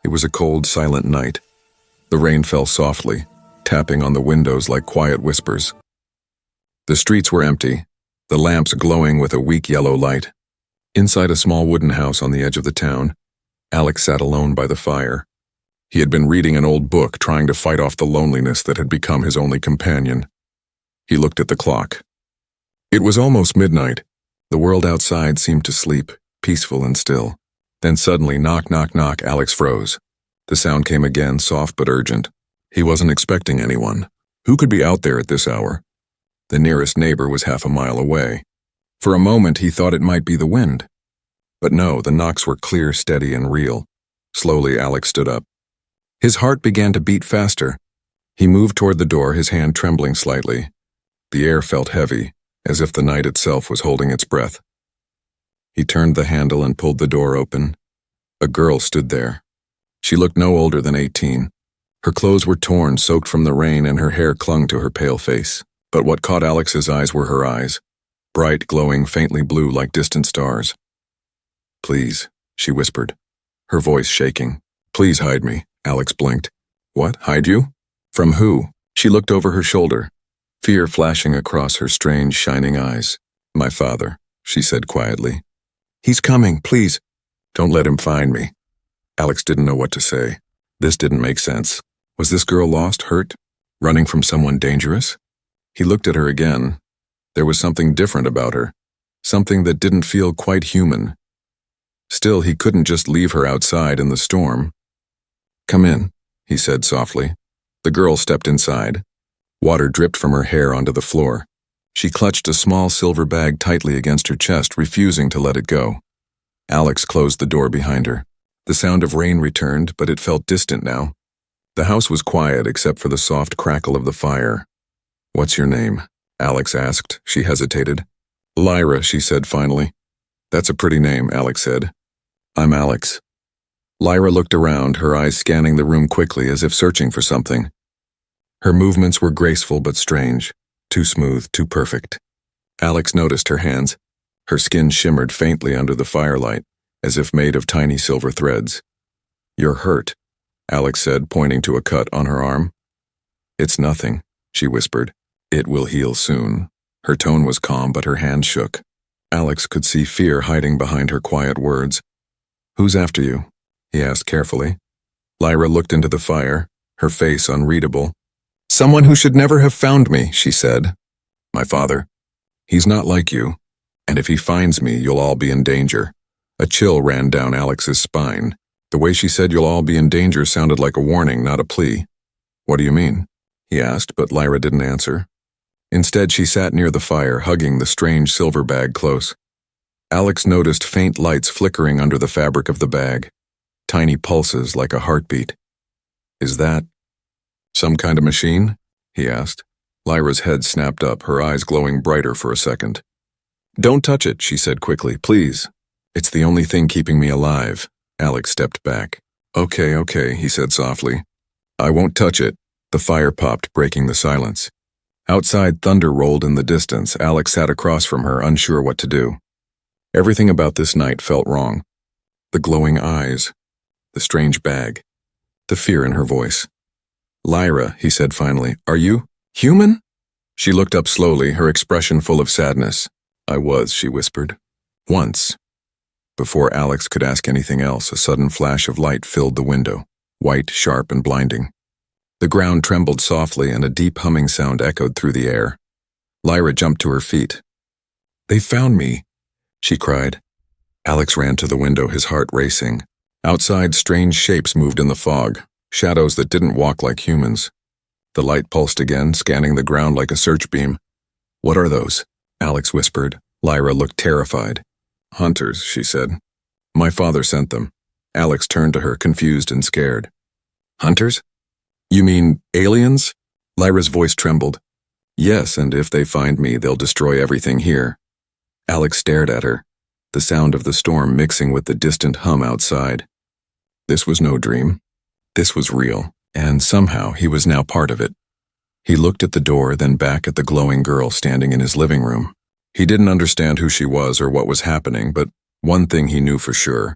It was a cold, silent night. The rain fell softly, tapping on the windows like quiet whispers. The streets were empty, the lamps glowing with a weak yellow light. Inside a small wooden house on the edge of the town, Alex sat alone by the fire. He had been reading an old book, trying to fight off the loneliness that had become his only companion. He looked at the clock. It was almost midnight. The world outside seemed to sleep, peaceful and still. Then suddenly, knock, knock, knock, Alex froze. The sound came again, soft but urgent. He wasn't expecting anyone. Who could be out there at this hour? The nearest neighbor was half a mile away. For a moment, he thought it might be the wind. But no, the knocks were clear, steady, and real. Slowly, Alex stood up. His heart began to beat faster. He moved toward the door, his hand trembling slightly. The air felt heavy, as if the night itself was holding its breath. He turned the handle and pulled the door open. A girl stood there. She looked no older than 18. Her clothes were torn, soaked from the rain, and her hair clung to her pale face. But what caught Alex's eyes were her eyes, bright, glowing, faintly blue like distant stars. "Please," she whispered, her voice shaking. "Please hide me." Alex blinked. "What, hide you? From who?" She looked over her shoulder, fear flashing across her strange, shining eyes. "My father," she said quietly. "He's coming, please." "Don't let him find me." Alex didn't know what to say. This didn't make sense. Was this girl lost, hurt, running from someone dangerous? He looked at her again. There was something different about her, something that didn't feel quite human. Still, he couldn't just leave her outside in the storm. "Come in," he said softly. The girl stepped inside. Water dripped from her hair onto the floor. She clutched a small silver bag tightly against her chest, refusing to let it go. Alex closed the door behind her. The sound of rain returned, but it felt distant now. The house was quiet except for the soft crackle of the fire. "What's your name?" Alex asked. She hesitated. "Lyra," she said finally. "That's a pretty name," Alex said. "I'm Alex." Lyra looked around, her eyes scanning the room quickly as if searching for something. Her movements were graceful but strange, too smooth, too perfect. Alex noticed her hands. Her skin shimmered faintly under the firelight, as if made of tiny silver threads. "You're hurt," Alex said, pointing to a cut on her arm. "It's nothing," she whispered. "It will heal soon." Her tone was calm, but her hand shook. Alex could see fear hiding behind her quiet words. "Who's after you?" he asked carefully. Lyra looked into the fire, her face unreadable. "Someone who should never have found me," she said. "My father. He's not like you, and if he finds me, you'll all be in danger." A chill ran down Alex's spine. The way she said "you'll all be in danger" sounded like a warning, not a plea. "What do you mean?" he asked, but Lyra didn't answer. Instead, she sat near the fire, hugging the strange silver bag close. Alex noticed faint lights flickering under the fabric of the bag, tiny pulses like a heartbeat. "Is that some kind of machine?" he asked. Lyra's head snapped up, her eyes glowing brighter for a second. "Don't touch it," she said quickly, "please. It's the only thing keeping me alive." Alex stepped back. Okay, he said softly. "I won't touch it." The fire popped, breaking the silence. Outside, thunder rolled in the distance. Alex sat across from her, unsure what to do. Everything about this night felt wrong. The glowing eyes, the strange bag, the fear in her voice. "Lyra," he said finally, "are you human?" She looked up slowly, her expression full of sadness. "I was," she whispered. "Once." Before Alex could ask anything else, a sudden flash of light filled the window, white, sharp, and blinding. The ground trembled softly, and a deep humming sound echoed through the air. Lyra jumped to her feet. "They found me," she cried. Alex ran to the window, his heart racing. Outside, strange shapes moved in the fog, shadows that didn't walk like humans. The light pulsed again, scanning the ground like a search beam. "What are those?" Alex whispered. Lyra looked terrified. "Hunters," she said. "My father sent them." Alex turned to her, confused and scared. "Hunters? You mean aliens?" Lyra's voice trembled. "Yes, and if they find me, they'll destroy everything here." Alex stared at her, the sound of the storm mixing with the distant hum outside. This was no dream. This was real, and somehow he was now part of it. He looked at the door, then back at the glowing girl standing in his living room. He didn't understand who she was or what was happening, but one thing he knew for sure.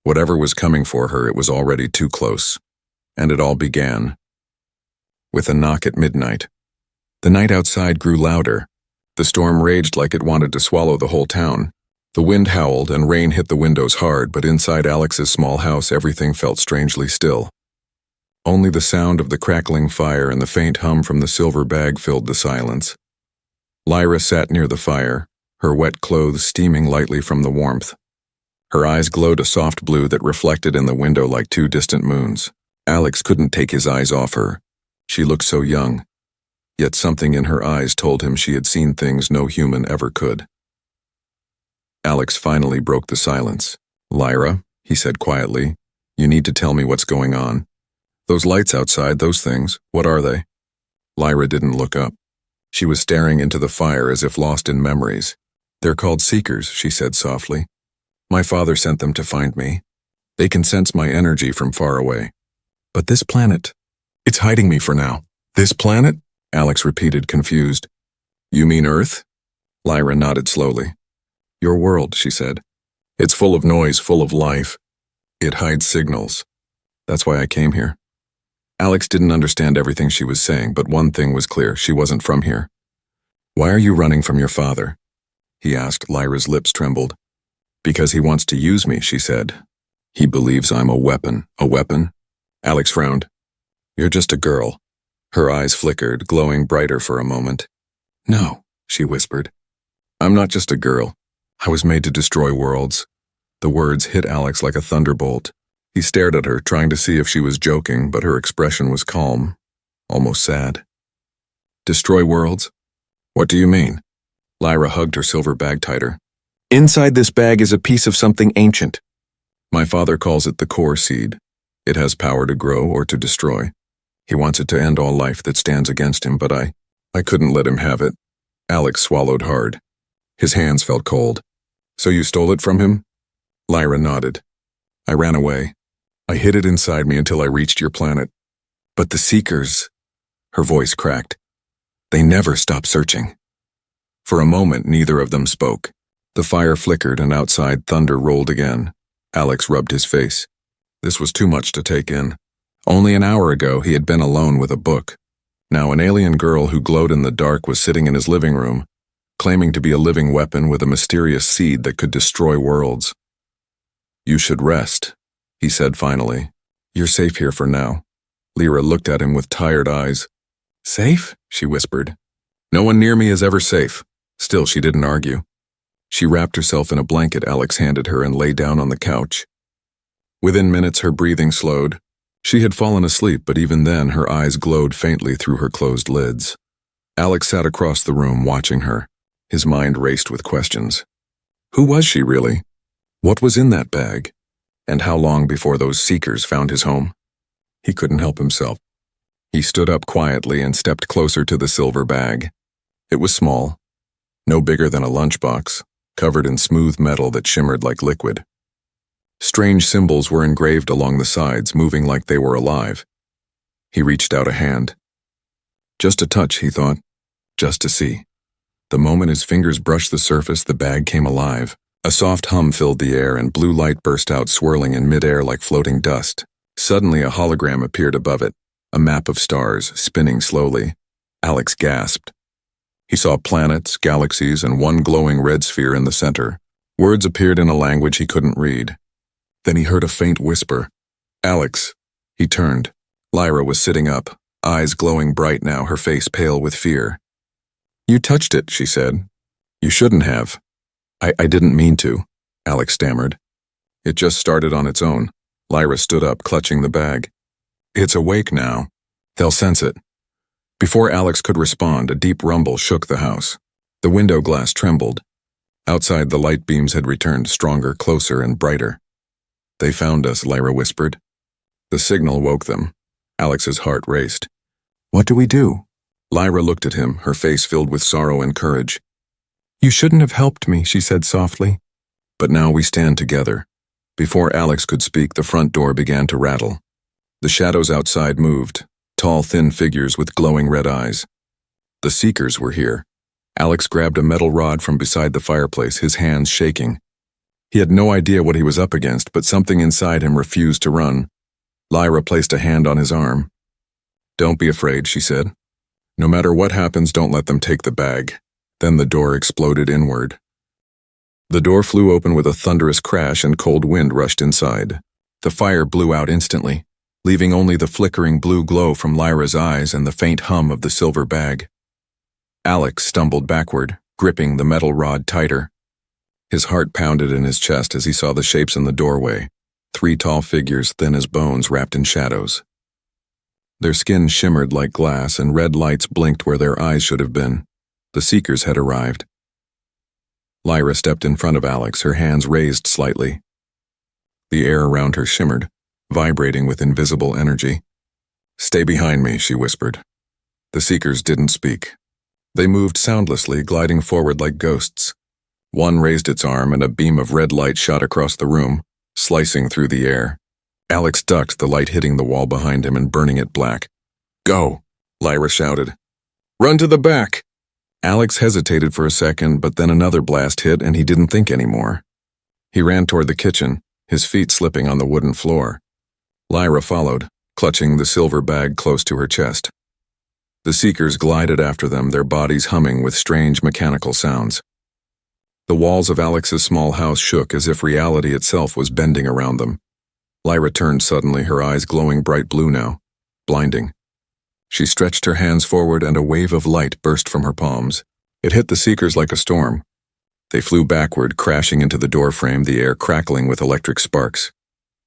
Whatever was coming for her, it was already too close. And it all began with a knock at midnight. The night outside grew louder. The storm raged like it wanted to swallow the whole town. The wind howled and rain hit the windows hard, but inside Alex's small house everything felt strangely still. Only the sound of the crackling fire and the faint hum from the silver bag filled the silence. Lyra sat near the fire, her wet clothes steaming lightly from the warmth. Her eyes glowed a soft blue that reflected in the window like two distant moons. Alex couldn't take his eyes off her. She looked so young, yet something in her eyes told him she had seen things no human ever could. Alex finally broke the silence. "Lyra," he said quietly, "you need to tell me what's going on. Those lights outside, those things, what are they?" Lyra didn't look up. She was staring into the fire as if lost in memories. "They're called Seekers," she said softly. "My father sent them to find me. They can sense my energy from far away. But this planet, it's hiding me for now." "This planet?" Alex repeated, confused. "You mean Earth?" Lyra nodded slowly. "Your world," she said. "It's full of noise, full of life. It hides signals. That's why I came here." Alex didn't understand everything she was saying, but one thing was clear: she wasn't from here. "Why are you running from your father?" he asked. Lyra's lips trembled. "Because he wants to use me," she said. "He believes I'm a weapon." "A weapon?" Alex frowned. "You're just a girl." Her eyes flickered, glowing brighter for a moment. "No," she whispered. "I'm not just a girl. I was made to destroy worlds." The words hit Alex like a thunderbolt. He stared at her, trying to see if she was joking, but her expression was calm, almost sad. "Destroy worlds? What do you mean?" Lyra hugged her silver bag tighter. "Inside this bag is a piece of something ancient. My father calls it the core seed. It has power to grow or to destroy. He wants it to end all life that stands against him, but I couldn't let him have it." Alex swallowed hard. His hands felt cold. "So you stole it from him?" Lyra nodded. "I ran away. I hid it inside me until I reached your planet. But the Seekers," her voice cracked, "they never stop searching." For a moment, neither of them spoke. The fire flickered and outside thunder rolled again. Alex rubbed his face. This was too much to take in. Only an hour ago, he had been alone with a book. Now an alien girl who glowed in the dark was sitting in his living room, claiming to be a living weapon with a mysterious seed that could destroy worlds. "You should rest," he said finally. "You're safe here for now." Lyra looked at him with tired eyes. "Safe?" she whispered. "No one near me is ever safe." Still, she didn't argue. She wrapped herself in a blanket Alex handed her and lay down on the couch. Within minutes, her breathing slowed. She had fallen asleep, but even then, her eyes glowed faintly through her closed lids. Alex sat across the room, watching her. His mind raced with questions. Who was she, really? What was in that bag? And how long before those Seekers found his home? He couldn't help himself. He stood up quietly and stepped closer to the silver bag. It was small, no bigger than a lunchbox, covered in smooth metal that shimmered like liquid. Strange symbols were engraved along the sides, moving like they were alive. He reached out a hand. Just a touch, he thought, just to see. The moment his fingers brushed the surface, the bag came alive. A soft hum filled the air and blue light burst out, swirling in midair like floating dust. Suddenly, a hologram appeared above it, a map of stars, spinning slowly. Alex gasped. He saw planets, galaxies, and one glowing red sphere in the center. Words appeared in a language he couldn't read. Then he heard a faint whisper. "Alex." He turned. Lyra was sitting up, eyes glowing bright now, her face pale with fear. "You touched it," she said. "You shouldn't have." I didn't mean to," Alex stammered. "It just started on its own." Lyra stood up, clutching the bag. "It's awake now. They'll sense it." Before Alex could respond, a deep rumble shook the house. The window glass trembled. Outside, the light beams had returned, stronger, closer, and brighter. "They found us," Lyra whispered. The signal woke them. Alex's heart raced. "What do we do?" Lyra looked at him, her face filled with sorrow and courage. "You shouldn't have helped me," she said softly. "But now we stand together." Before Alex could speak, the front door began to rattle. The shadows outside moved, tall, thin figures with glowing red eyes. The Seekers were here. Alex grabbed a metal rod from beside the fireplace, his hands shaking. He had no idea what he was up against, but something inside him refused to run. Lyra placed a hand on his arm. "Don't be afraid," she said. "No matter what happens, don't let them take the bag." Then the door exploded inward. The door flew open with a thunderous crash and cold wind rushed inside. The fire blew out instantly, leaving only the flickering blue glow from Lyra's eyes and the faint hum of the silver bag. Alex stumbled backward, gripping the metal rod tighter. His heart pounded in his chest as he saw the shapes in the doorway, 3 tall figures thin as bones wrapped in shadows. Their skin shimmered like glass and red lights blinked where their eyes should have been. The Seekers had arrived. Lyra stepped in front of Alex, her hands raised slightly. The air around her shimmered, vibrating with invisible energy. "Stay behind me," she whispered. The Seekers didn't speak. They moved soundlessly, gliding forward like ghosts. One raised its arm and a beam of red light shot across the room, slicing through the air. Alex ducked, the light hitting the wall behind him and burning it black. "Go!" Lyra shouted. "Run to the back!" Alex hesitated for a second, but then another blast hit and he didn't think anymore. He ran toward the kitchen, his feet slipping on the wooden floor. Lyra followed, clutching the silver bag close to her chest. The Seekers glided after them, their bodies humming with strange mechanical sounds. The walls of Alex's small house shook as if reality itself was bending around them. Lyra turned suddenly, her eyes glowing bright blue now, blinding. She stretched her hands forward and a wave of light burst from her palms. It hit the Seekers like a storm. They flew backward, crashing into the doorframe, the air crackling with electric sparks.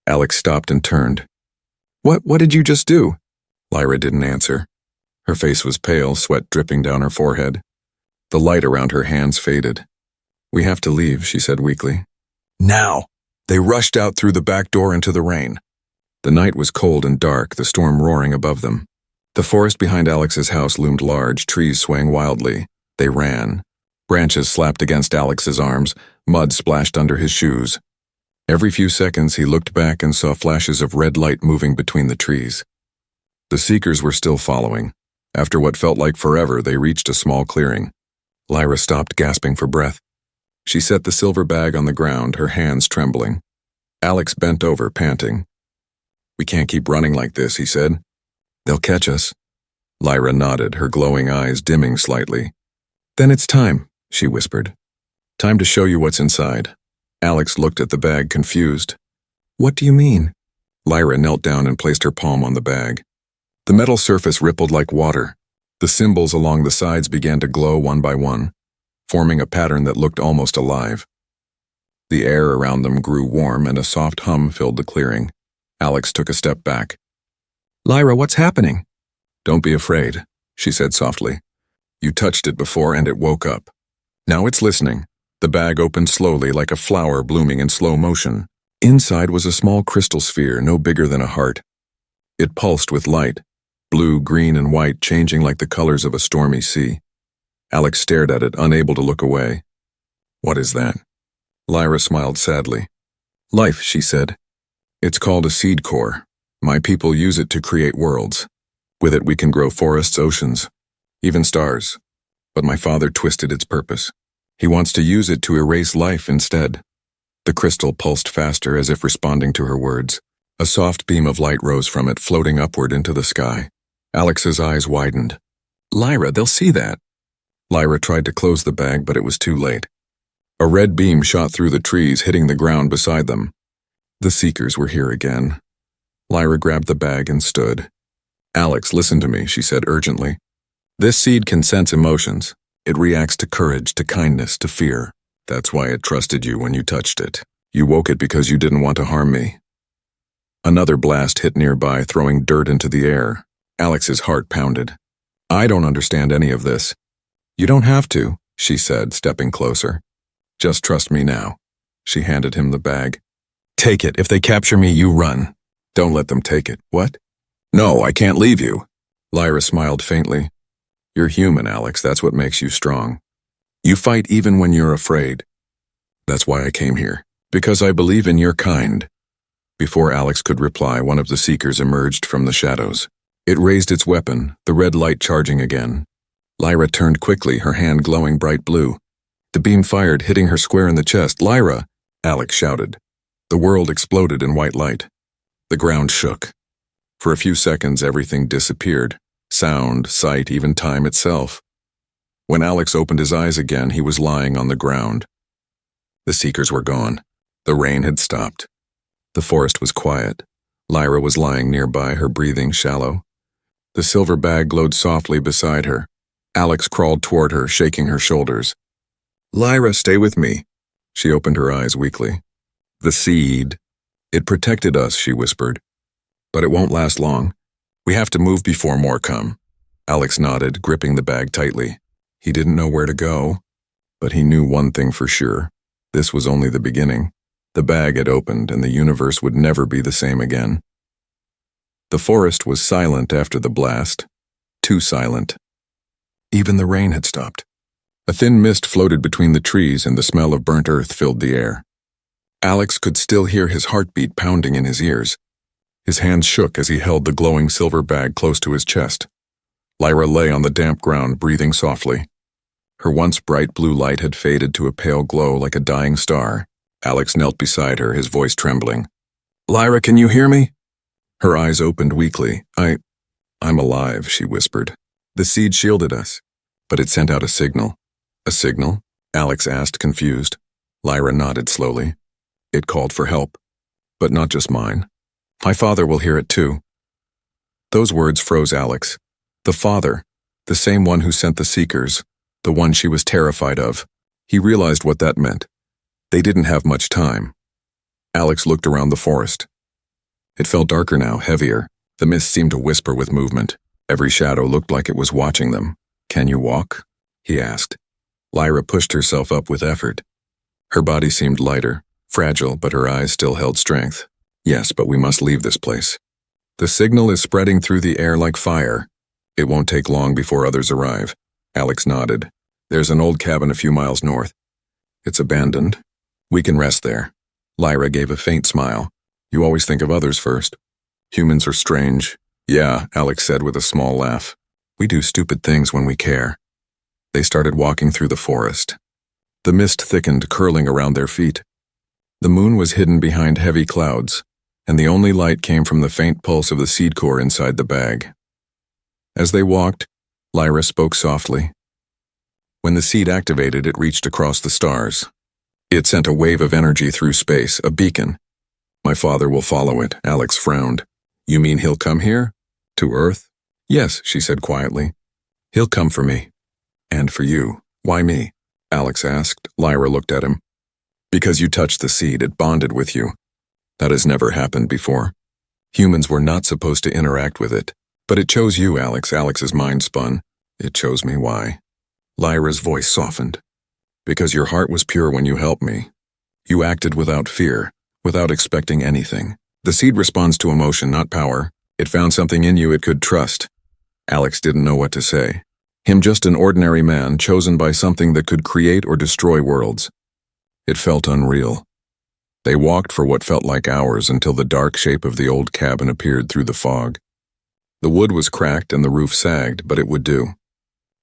Alex stopped and turned. What did you just do?" Lyra didn't answer. Her face was pale, sweat dripping down her forehead. The light around her hands faded. "We have to leave," she said weakly. "Now!" They rushed out through the back door into the rain. The night was cold and dark, the storm roaring above them. The forest behind Alex's house loomed large, trees swaying wildly. They ran. Branches slapped against Alex's arms, mud splashed under his shoes. Every few seconds he looked back and saw flashes of red light moving between the trees. The Seekers were still following. After what felt like forever, they reached a small clearing. Lyra stopped, gasping for breath. She set the silver bag on the ground, her hands trembling. Alex bent over, panting. "We can't keep running like this," he said. "They'll catch us." Lyra nodded, her glowing eyes dimming slightly. "Then it's time," she whispered. "Time to show you what's inside." Alex looked at the bag, confused. "What do you mean?" Lyra knelt down and placed her palm on the bag. The metal surface rippled like water. The symbols along the sides began to glow one by one, forming a pattern that looked almost alive. The air around them grew warm and a soft hum filled the clearing. Alex took a step back. "Lyra, what's happening?" "Don't be afraid," she said softly. "You touched it before and it woke up. Now it's listening." The bag opened slowly like a flower blooming in slow motion. Inside was a small crystal sphere no bigger than a heart. It pulsed with light, blue, green, and white changing like the colors of a stormy sea. Alex stared at it, unable to look away. "What is that?" Lyra smiled sadly. "Life," she said. "It's called a seed core. My people use it to create worlds. With it we can grow forests, oceans, even stars. But my father twisted its purpose. He wants to use it to erase life instead." The crystal pulsed faster as if responding to her words. A soft beam of light rose from it, floating upward into the sky. Alex's eyes widened. "Lyra, they'll see that." Lyra tried to close the bag, but it was too late. A red beam shot through the trees, hitting the ground beside them. The Seekers were here again. Lyra grabbed the bag and stood. "Alex, listen to me," she said urgently. "This seed can sense emotions. It reacts to courage, to kindness, to fear. That's why it trusted you when you touched it. You woke it because you didn't want to harm me." Another blast hit nearby, throwing dirt into the air. Alex's heart pounded. "I don't understand any of this." "You don't have to," she said, stepping closer. "Just trust me now." She handed him the bag. "Take it. If they capture me, you run. Don't let them take it." "What?" "No, I can't leave you." Lyra smiled faintly. "You're human, Alex. That's what makes you strong. You fight even when you're afraid. That's why I came here. Because I believe in your kind." Before Alex could reply, one of the Seekers emerged from the shadows. It raised its weapon, the red light charging again. Lyra turned quickly, her hand glowing bright blue. The beam fired, hitting her square in the chest. "Lyra!" Alex shouted. The world exploded in white light. The ground shook. For a few seconds, everything disappeared. Sound, sight, even time itself. When Alex opened his eyes again, he was lying on the ground. The Seekers were gone. The rain had stopped. The forest was quiet. Lyra was lying nearby, her breathing shallow. The silver bag glowed softly beside her. Alex crawled toward her, shaking her shoulders. Lyra, stay with me. She opened her eyes weakly. The seed. It protected us, she whispered. But it won't last long. We have to move before more come. Alex nodded, gripping the bag tightly. He didn't know where to go, but he knew one thing for sure. This was only the beginning. The bag had opened, and the universe would never be the same again. The forest was silent after the blast. Too silent. Even the rain had stopped. A thin mist floated between the trees, and the smell of burnt earth filled the air. Alex could still hear his heartbeat pounding in his ears. His hands shook as he held the glowing silver bag close to his chest. Lyra lay on the damp ground, breathing softly. Her once bright blue light had faded to a pale glow like a dying star. Alex knelt beside her, his voice trembling. Lyra, can you hear me? Her eyes opened weakly. I'm alive, she whispered. The seed shielded us, but it sent out a signal. A signal? Alex asked, confused. Lyra nodded slowly. It called for help, but not just mine. My father will hear it too. Those words froze Alex. The father, the same one who sent the Seekers, the one she was terrified of. He realized what that meant. They didn't have much time. Alex looked around the forest. It felt darker now, heavier. The mist seemed to whisper with movement. Every shadow looked like it was watching them. Can you walk? He asked. Lyra pushed herself up with effort. Her body seemed lighter, fragile, but her eyes still held strength. Yes, but we must leave this place. The signal is spreading through the air like fire. It won't take long before others arrive. Alex nodded. There's an old cabin a few miles north. It's abandoned. We can rest there. Lyra gave a faint smile. You always think of others first. Humans are strange. Yeah, Alex said with a small laugh. We do stupid things when we care. They started walking through the forest. The mist thickened, curling around their feet. The moon was hidden behind heavy clouds, and the only light came from the faint pulse of the seed core inside the bag. As they walked, Lyra spoke softly. When the seed activated, it reached across the stars. It sent a wave of energy through space, a beacon. My father will follow it, Alex frowned. You mean he'll come here? To Earth? Yes, she said quietly. He'll come for me. And for you. Why me? Alex asked. Lyra looked at him. Because you touched the seed, it bonded with you. That has never happened before. Humans were not supposed to interact with it. But it chose you, Alex. Alex's mind spun. It chose me. Why? Lyra's voice softened. Because your heart was pure when you helped me. You acted without fear, without expecting anything. The seed responds to emotion, not power. It found something in you it could trust. Alex didn't know what to say. Him just an ordinary man, chosen by something that could create or destroy worlds. It felt unreal. They walked for what felt like hours until the dark shape of the old cabin appeared through the fog. The wood was cracked and the roof sagged, but it would do.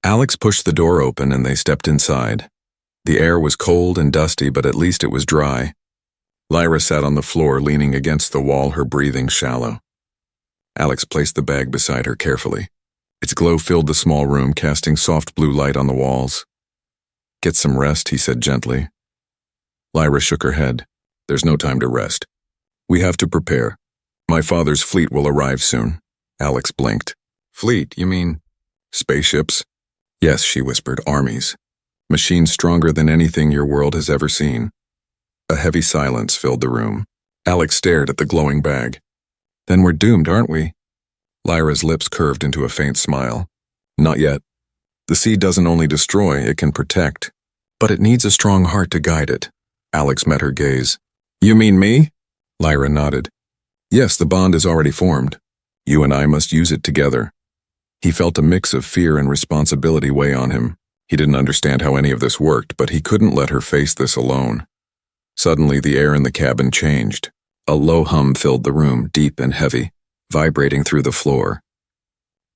Alex pushed the door open and they stepped inside. The air was cold and dusty, but at least it was dry. Lyra sat on the floor, leaning against the wall, her breathing shallow. Alex placed the bag beside her carefully. Its glow filled the small room, casting soft blue light on the walls. Get some rest, he said gently. Lyra shook her head. There's no time to rest. We have to prepare. My father's fleet will arrive soon. Alex blinked. Fleet, you mean? Spaceships? Yes, she whispered, armies. Machines stronger than anything your world has ever seen. A heavy silence filled the room. Alex stared at the glowing bag. Then we're doomed, aren't we? Lyra's lips curved into a faint smile. Not yet. The seed doesn't only destroy, it can protect. But it needs a strong heart to guide it. Alex met her gaze. You mean me? Lyra nodded. Yes, the bond is already formed. You and I must use it together. He felt a mix of fear and responsibility weigh on him. He didn't understand how any of this worked, but he couldn't let her face this alone. Suddenly, the air in the cabin changed. A low hum filled the room, deep and heavy, vibrating through the floor.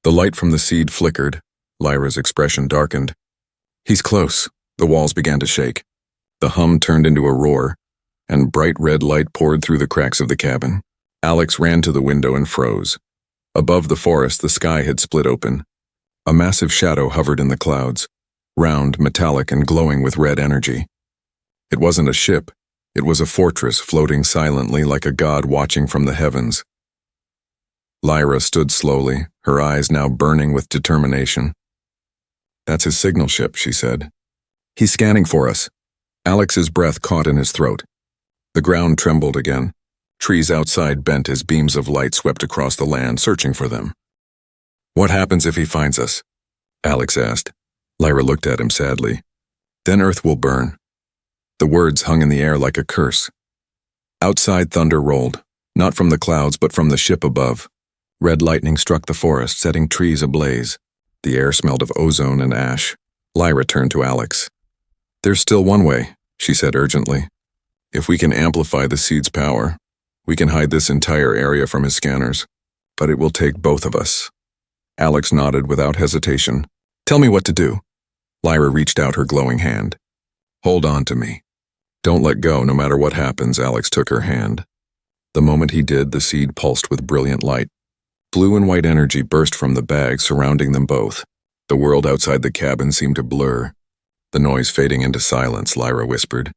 The light from the seed flickered. Lyra's expression darkened. He's close. The walls began to shake. The hum turned into a roar. and bright red light poured through the cracks of the cabin. Alex ran to the window and froze. Above the forest, the sky had split open. A massive shadow hovered in the clouds, round, metallic, and glowing with red energy. It wasn't a ship. It was a fortress floating silently like a god watching from the heavens. Lyra stood slowly, her eyes now burning with determination. "That's his signal ship," she said. "He's scanning for us." Alex's breath caught in his throat. The ground trembled again. Trees outside bent as beams of light swept across the land, searching for them. "What happens if he finds us?" Alex asked. Lyra looked at him sadly. "Then Earth will burn." The words hung in the air like a curse. Outside, thunder rolled, not from the clouds but from the ship above. Red lightning struck the forest, setting trees ablaze. The air smelled of ozone and ash. Lyra turned to Alex. "There's still one way," she said urgently. "If we can amplify the seed's power, we can hide this entire area from his scanners. But it will take both of us." Alex nodded without hesitation. "Tell me what to do." Lyra reached out her glowing hand. "Hold on to me. Don't let go no matter what happens." Alex took her hand. The moment he did, the seed pulsed with brilliant light. Blue and white energy burst from the bag surrounding them both. The world outside the cabin seemed to blur. The noise fading into silence, Lyra whispered.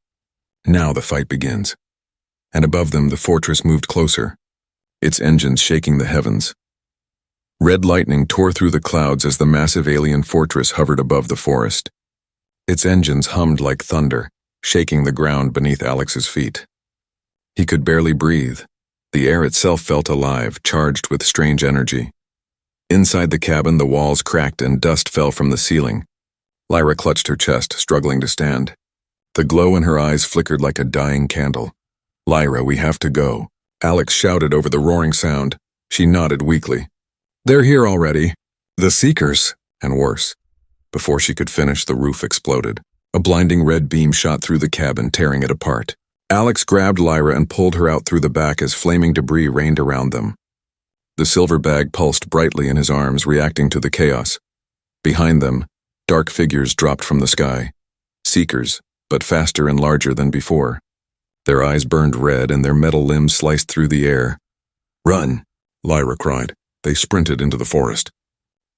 "Now the fight begins." And above them, the fortress moved closer, its engines shaking the heavens. Red lightning tore through the clouds as the massive alien fortress hovered above the forest. Its engines hummed like thunder, shaking the ground beneath Alex's feet. He could barely breathe. The air itself felt alive, charged with strange energy. Inside the cabin, the walls cracked and dust fell from the ceiling. Lyra clutched her chest, struggling to stand. The glow in her eyes flickered like a dying candle. "Lyra, we have to go," Alex shouted over the roaring sound. She nodded weakly. "They're here already. The Seekers," and worse. Before she could finish, the roof exploded. A blinding red beam shot through the cabin, tearing it apart. Alex grabbed Lyra and pulled her out through the back as flaming debris rained around them. The silver bag pulsed brightly in his arms, reacting to the chaos. Behind them, dark figures dropped from the sky. Seekers, but faster and larger than before. Their eyes burned red and their metal limbs sliced through the air. "Run!" Lyra cried. They sprinted into the forest.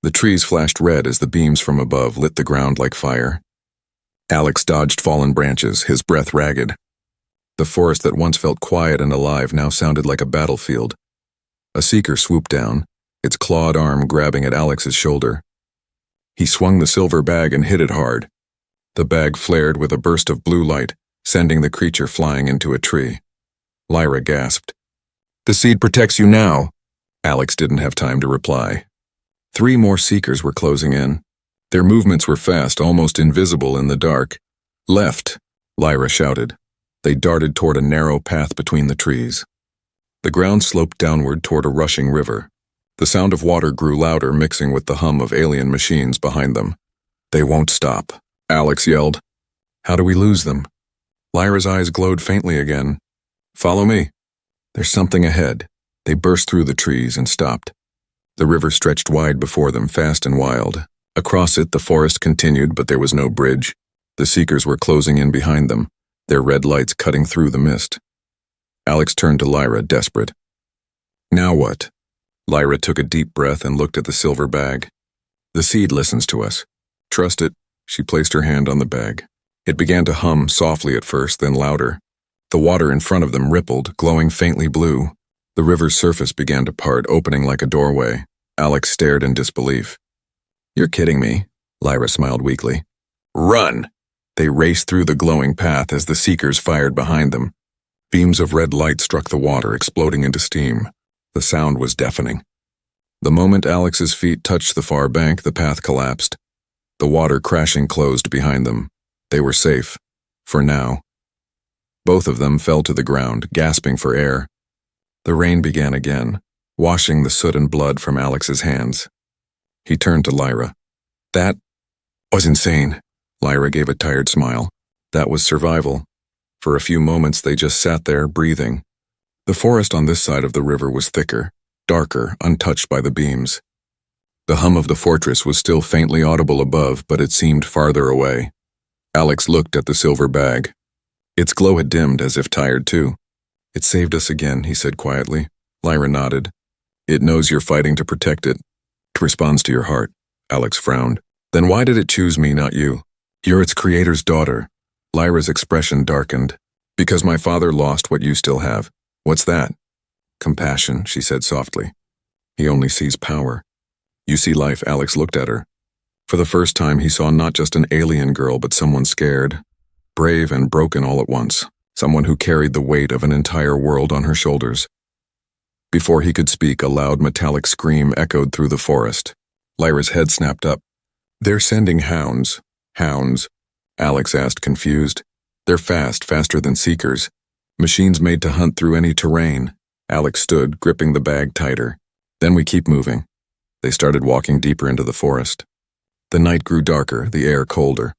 The trees flashed red as the beams from above lit the ground like fire. Alex dodged fallen branches, his breath ragged. The forest that once felt quiet and alive now sounded like a battlefield. A Seeker swooped down, its clawed arm grabbing at Alex's shoulder. He swung the silver bag and hit it hard. The bag flared with a burst of blue light, sending the creature flying into a tree. Lyra gasped. "The seed protects you now." Alex didn't have time to reply. 3 more Seekers were closing in. Their movements were fast, almost invisible in the dark. "Left," Lyra shouted. They darted toward a narrow path between the trees. The ground sloped downward toward a rushing river. The sound of water grew louder, mixing with the hum of alien machines behind them. "They won't stop," Alex yelled. "How do we lose them?" Lyra's eyes glowed faintly again. "Follow me." "There's something ahead." They burst through the trees and stopped. The river stretched wide before them, fast and wild. Across it, the forest continued, but there was no bridge. The Seekers were closing in behind them, their red lights cutting through the mist. Alex turned to Lyra, desperate. "Now what?" Lyra took a deep breath and looked at the silver bag. "The seed listens to us. Trust it." She placed her hand on the bag. It began to hum, softly at first, then louder. The water in front of them rippled, glowing faintly blue. The river's surface began to part, opening like a doorway. Alex stared in disbelief. "You're kidding me," Lyra smiled weakly. "Run!" They raced through the glowing path as the Seekers fired behind them. Beams of red light struck the water, exploding into steam. The sound was deafening. The moment Alex's feet touched the far bank, the path collapsed. The water crashing closed behind them. They were safe. For now. Both of them fell to the ground, gasping for air. The rain began again, washing the soot and blood from Alex's hands. He turned to Lyra. "That was insane." Lyra gave a tired smile. That was survival. For a few moments they just sat there, breathing. The forest on this side of the river was thicker, darker, untouched by the beams. The hum of the fortress was still faintly audible above, but it seemed farther away. Alex looked at the silver bag. Its glow had dimmed, as if tired too. It saved us again, he said quietly. Lyra nodded. It knows you're fighting to protect it. It responds to your heart. Alex frowned. Then why did it choose me, not you? You're its creator's daughter. Lyra's expression darkened. Because my father lost what you still have. What's that? Compassion, she said softly. He only sees power. You see life, Alex looked at her. For the first time, he saw not just an alien girl, but someone scared, brave and broken all at once. Someone who carried the weight of an entire world on her shoulders. Before he could speak, a loud metallic scream echoed through the forest. Lyra's head snapped up. They're sending hounds. Hounds? Alex asked, confused. They're fast, faster than seekers. Machines made to hunt through any terrain. Alex stood, gripping the bag tighter. Then we keep moving. They started walking deeper into the forest. The night grew darker, the air colder.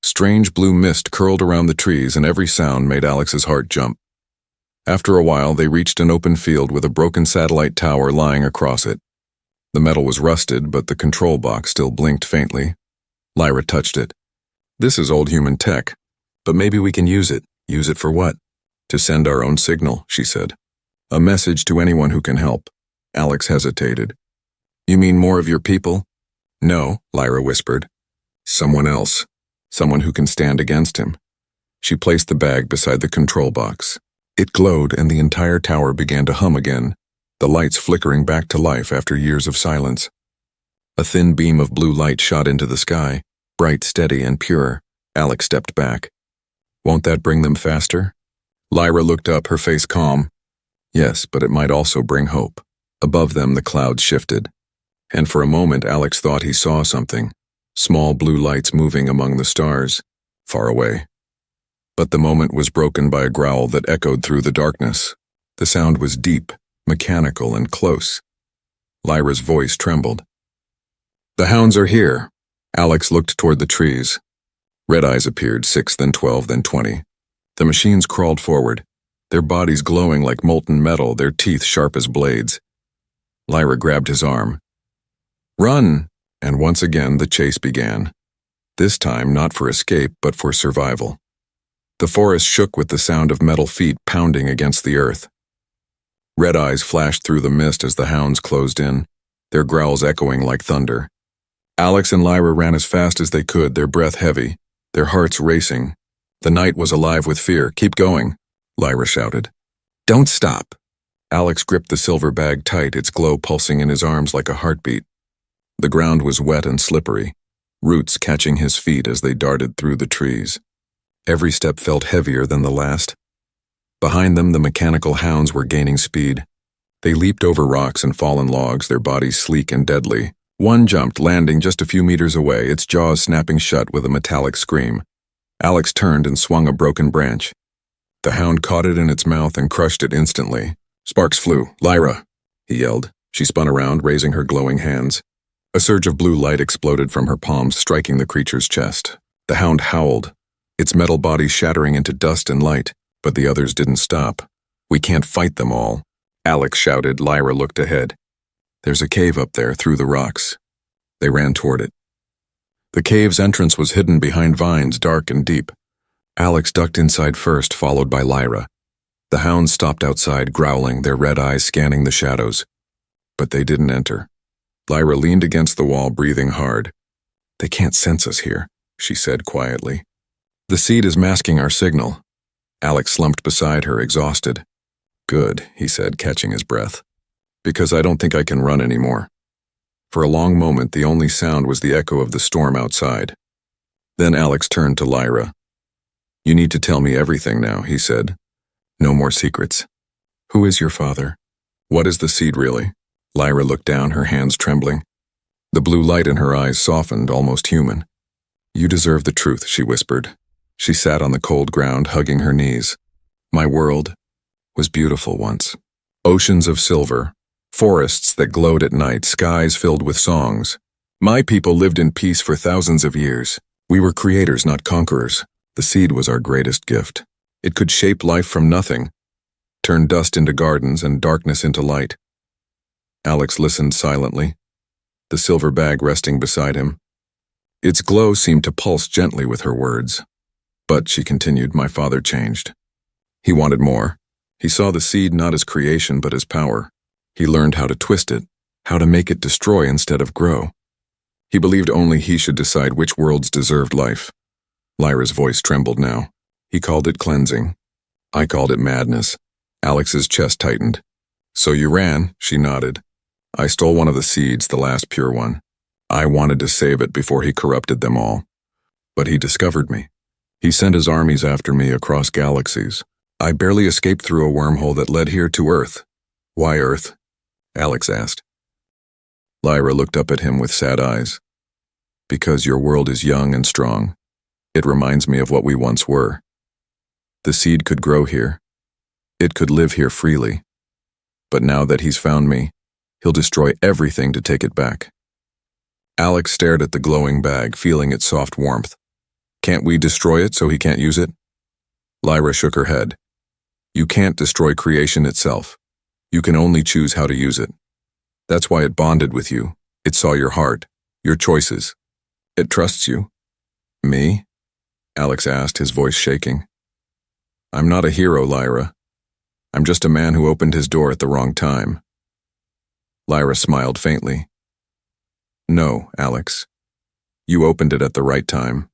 Strange blue mist curled around the trees, and every sound made Alex's heart jump. After a while, they reached an open field with a broken satellite tower lying across it. The metal was rusted, but the control box still blinked faintly. Lyra touched it. This is old human tech, but maybe we can use it. Use it for what? To send our own signal, she said. A message to anyone who can help. Alex hesitated. You mean more of your people? No, Lyra whispered. Someone else. Someone who can stand against him. She placed the bag beside the control box. It glowed, and the entire tower began to hum again, the lights flickering back to life after years of silence. A thin beam of blue light shot into the sky, bright, steady, and pure. Alex stepped back. Won't that bring them faster? Lyra looked up, her face calm. Yes, but it might also bring hope. Above them, the clouds shifted. And for a moment, Alex thought he saw something. Small blue lights moving among the stars, far away. But the moment was broken by a growl that echoed through the darkness. The sound was deep, mechanical, and close. Lyra's voice trembled. The hounds are here. Alex looked toward the trees. Red eyes appeared, 6, then 12, then 20. The machines crawled forward, their bodies glowing like molten metal, their teeth sharp as blades. Lyra grabbed his arm. Run! And once again the chase began. This time not for escape, but for survival. The forest shook with the sound of metal feet pounding against the earth. Red eyes flashed through the mist as the hounds closed in, their growls echoing like thunder. Alex and Lyra ran as fast as they could, their breath heavy, their hearts racing. The night was alive with fear. Keep going, Lyra shouted. Don't stop. Alex gripped the silver bag tight, its glow pulsing in his arms like a heartbeat. The ground was wet and slippery, roots catching his feet as they darted through the trees. Every step felt heavier than the last. Behind them, the mechanical hounds were gaining speed. They leaped over rocks and fallen logs, their bodies sleek and deadly. One jumped, landing just a few meters away, its jaws snapping shut with a metallic scream. Alex turned and swung a broken branch. The hound caught it in its mouth and crushed it instantly. Sparks flew. Lyra, he yelled. She spun around, raising her glowing hands. A surge of blue light exploded from her palms, striking the creature's chest. The hound howled, its metal body shattering into dust and light, but the others didn't stop. We can't fight them all, Alex shouted. Lyra looked ahead. There's a cave up there, through the rocks. They ran toward it. The cave's entrance was hidden behind vines, dark and deep. Alex ducked inside first, followed by Lyra. The hounds stopped outside, growling, their red eyes scanning the shadows. But they didn't enter. Lyra leaned against the wall, breathing hard. They can't sense us here, she said quietly. The seed is masking our signal. Alex slumped beside her, exhausted. Good, he said, catching his breath. Because I don't think I can run anymore. For a long moment, the only sound was the echo of the storm outside. Then Alex turned to Lyra. You need to tell me everything now, he said. No more secrets. Who is your father? What is the seed really? Lyra looked down, her hands trembling. The blue light in her eyes softened, almost human. You deserve the truth, she whispered. She sat on the cold ground, hugging her knees. My world was beautiful once. Oceans of silver, forests that glowed at night, skies filled with songs. My people lived in peace for thousands of years. We were creators, not conquerors. The seed was our greatest gift. It could shape life from nothing, turn dust into gardens and darkness into light. Alex listened silently, the silver bag resting beside him. Its glow seemed to pulse gently with her words. But, she continued, my father changed. He wanted more. He saw the seed not as creation but as power. He learned how to twist it, how to make it destroy instead of grow. He believed only he should decide which worlds deserved life. Lyra's voice trembled now. He called it cleansing. I called it madness. Alex's chest tightened. So you ran, she nodded. I stole one of the seeds, the last pure one. I wanted to save it before he corrupted them all. But he discovered me. He sent his armies after me across galaxies. I barely escaped through a wormhole that led here to Earth. Why Earth? Alex asked. Lyra looked up at him with sad eyes. Because your world is young and strong. It reminds me of what we once were. The seed could grow here. It could live here freely. But now that he's found me, he'll destroy everything to take it back. Alex stared at the glowing bag, feeling its soft warmth. Can't we destroy it so he can't use it? Lyra shook her head. You can't destroy creation itself. You can only choose how to use it. That's why it bonded with you. It saw your heart, your choices. It trusts you. Me? Alex asked, his voice shaking. I'm not a hero, Lyra. I'm just a man who opened his door at the wrong time. Lyra smiled faintly. No, Alex. You opened it at the right time.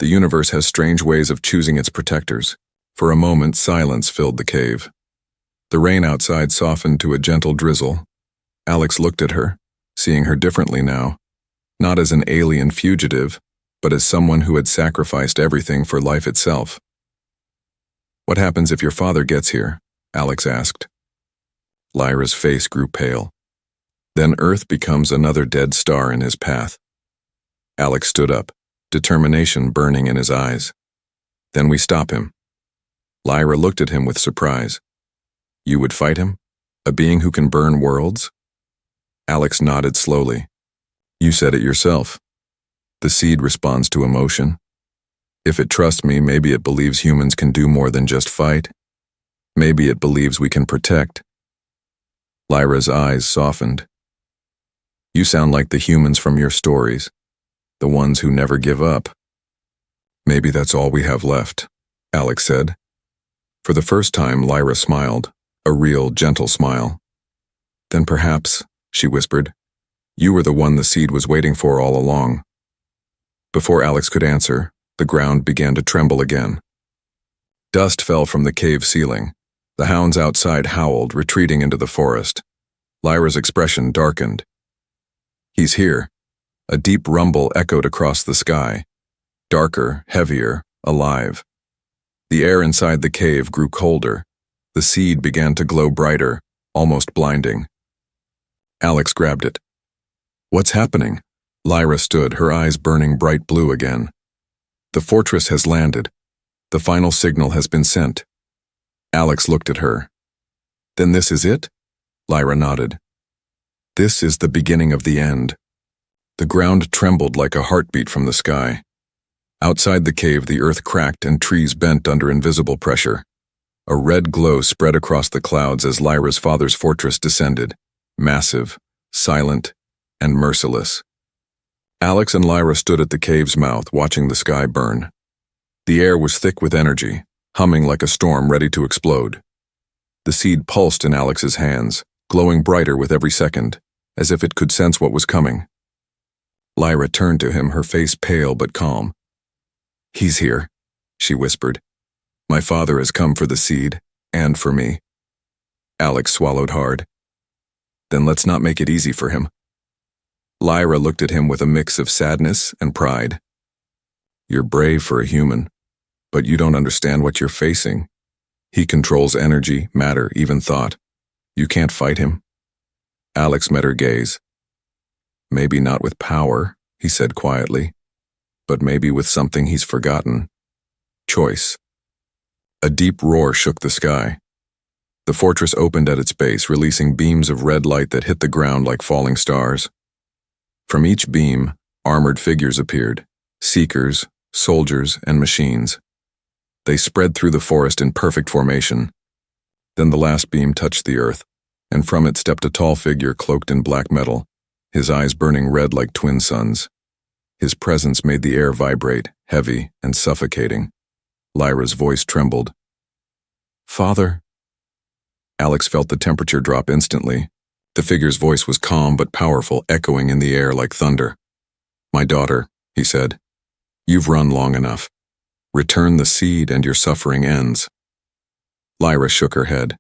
The universe has strange ways of choosing its protectors. For a moment, silence filled the cave. The rain outside softened to a gentle drizzle. Alex looked at her, seeing her differently now, not as an alien fugitive, but as someone who had sacrificed everything for life itself. What happens if your father gets here? Alex asked. Lyra's face grew pale. Then Earth becomes another dead star in his path. Alex stood up, determination burning in his eyes. Then we stop him. Lyra looked at him with surprise. You would fight him? A being who can burn worlds? Alex nodded slowly. You said it yourself. The seed responds to emotion. If it trusts me, maybe it believes humans can do more than just fight. Maybe it believes we can protect. Lyra's eyes softened. You sound like the humans from your stories, the ones who never give up. Maybe that's all we have left, Alex said. For the first time, Lyra smiled, a real, gentle smile. Then perhaps, she whispered, you were the one the seed was waiting for all along. Before Alex could answer, the ground began to tremble again. Dust fell from the cave ceiling. The hounds outside howled, retreating into the forest. Lyra's expression darkened. He's here. A deep rumble echoed across the sky. Darker, heavier, alive. The air inside the cave grew colder. The seed began to glow brighter, almost blinding. Alex grabbed it. What's happening? Lyra stood, her eyes burning bright blue again. The fortress has landed. The final signal has been sent. Alex looked at her. Then this is it? Lyra nodded. This is the beginning of the end. The ground trembled like a heartbeat from the sky. Outside the cave, the earth cracked and trees bent under invisible pressure. A red glow spread across the clouds as Lyra's father's fortress descended, massive, silent, and merciless. Alex and Lyra stood at the cave's mouth, watching the sky burn. The air was thick with energy, humming like a storm ready to explode. The seed pulsed in Alex's hands, glowing brighter with every second, as if it could sense what was coming. Lyra turned to him, her face pale but calm. He's here, she whispered. My father has come for the seed, and for me. Alex swallowed hard. Then let's not make it easy for him. Lyra looked at him with a mix of sadness and pride. You're brave for a human, but you don't understand what you're facing. He controls energy, matter, even thought. You can't fight him. Alex met her gaze. Maybe not with power, he said quietly, but maybe with something he's forgotten. Choice. A deep roar shook the sky. The fortress opened at its base, releasing beams of red light that hit the ground like falling stars. From each beam, armored figures appeared, seekers, soldiers, and machines. They spread through the forest in perfect formation. Then the last beam touched the earth, and from it stepped a tall figure cloaked in black metal, his eyes burning red like twin suns. His presence made the air vibrate, heavy and suffocating. Lyra's voice trembled. "Father?" Alex felt the temperature drop instantly. The figure's voice was calm but powerful, echoing in the air like thunder. "My daughter," he said, "you've run long enough. Return the seed and your suffering ends." Lyra shook her head.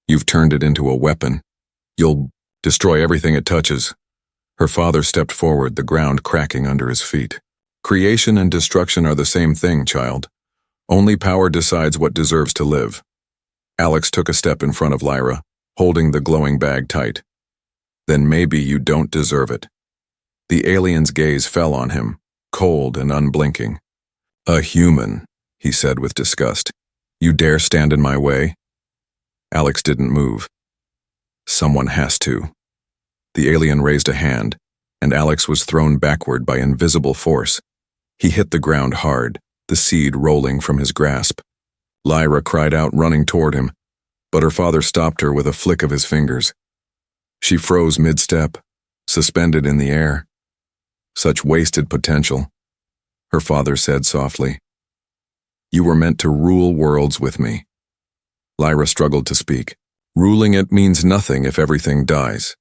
"You've turned it into a weapon. You'll destroy everything it touches." Her father stepped forward, the ground cracking under his feet. "Creation and destruction are the same thing, child. Only power decides what deserves to live." Alex took a step in front of Lyra, holding the glowing bag tight. "Then maybe you don't deserve it." The alien's gaze fell on him, cold and unblinking. "A human," he said with disgust. "You dare stand in my way?" Alex didn't move. "Someone has to." The alien raised a hand, and Alex was thrown backward by invisible force. He hit the ground hard, the seed rolling from his grasp. Lyra cried out, running toward him, but her father stopped her with a flick of his fingers. She froze mid-step, suspended in the air. "Such wasted potential," her father said softly. "You were meant to rule worlds with me." Lyra struggled to speak. "Ruling it means nothing if everything dies."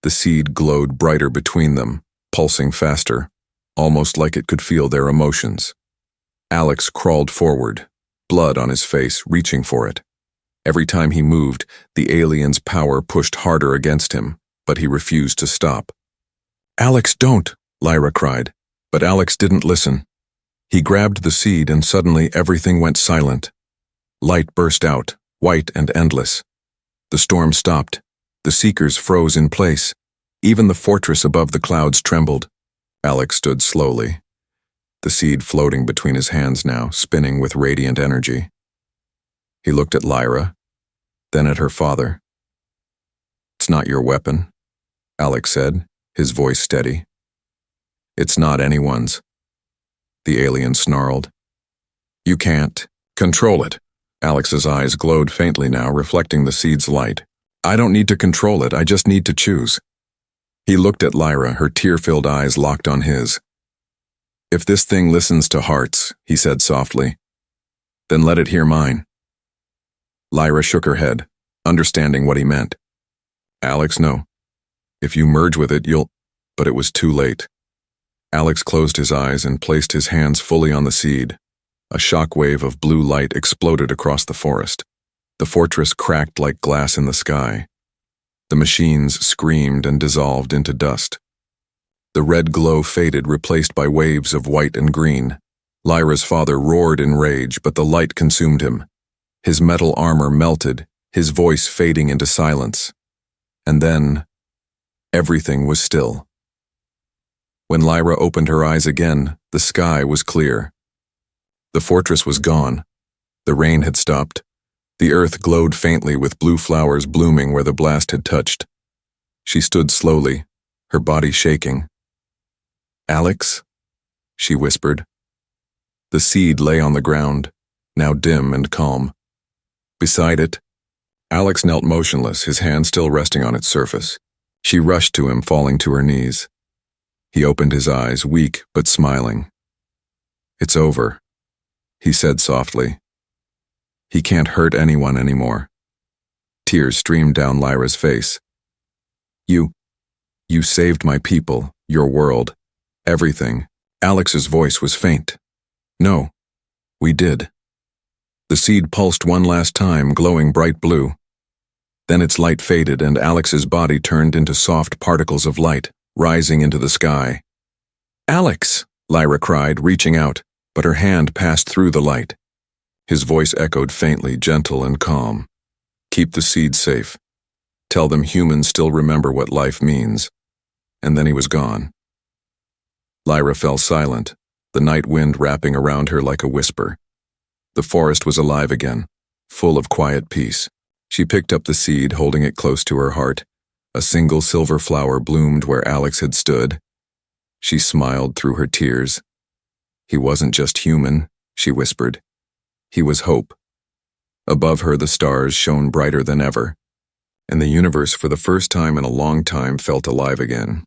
The seed glowed brighter between them, pulsing faster, almost like it could feel their emotions. Alex crawled forward, blood on his face, reaching for it. Every time he moved, the alien's power pushed harder against him, but he refused to stop. "Alex, don't!" Lyra cried, but Alex didn't listen. He grabbed the seed and suddenly everything went silent. Light burst out, white and endless. The storm stopped. The seekers froze in place. Even the fortress above the clouds trembled. Alex stood slowly, the seed floating between his hands now, spinning with radiant energy. He looked at Lyra, then at her father. "It's not your weapon," Alex said, his voice steady. "It's not anyone's." The alien snarled. "You can't control it." Alex's eyes glowed faintly now, reflecting the seed's light. "I don't need to control it, I just need to choose." He looked at Lyra, her tear-filled eyes locked on his. "If this thing listens to hearts," he said softly, "then let it hear mine." Lyra shook her head, understanding what he meant. "Alex, no. If you merge with it, you'll—" But it was too late. Alex closed his eyes and placed his hands fully on the seed. A shockwave of blue light exploded across the forest. The fortress cracked like glass in the sky. The machines screamed and dissolved into dust. The red glow faded, replaced by waves of white and green. Lyra's father roared in rage, but the light consumed him. His metal armor melted, his voice fading into silence. And then, everything was still. When Lyra opened her eyes again, the sky was clear. The fortress was gone. The rain had stopped. The earth glowed faintly with blue flowers blooming where the blast had touched. She stood slowly, her body shaking. "Alex?" she whispered. The seed lay on the ground, now dim and calm. Beside it, Alex knelt motionless, his hand still resting on its surface. She rushed to him, falling to her knees. He opened his eyes, weak but smiling. "It's over," he said softly. "He can't hurt anyone anymore." Tears streamed down Lyra's face. You saved my people, your world, everything." Alex's voice was faint. "No, we did." The seed pulsed one last time, glowing bright blue. Then its light faded and Alex's body turned into soft particles of light, rising into the sky. "Alex!" Lyra cried, reaching out, but her hand passed through the light. His voice echoed faintly, gentle and calm. "Keep the seed safe. Tell them humans still remember what life means." And then he was gone. Lyra fell silent, the night wind wrapping around her like a whisper. The forest was alive again, full of quiet peace. She picked up the seed, holding it close to her heart. A single silver flower bloomed where Alex had stood. She smiled through her tears. "He wasn't just human," she whispered. "He was hope." Above her the stars shone brighter than ever, and the universe for the first time in a long time felt alive again.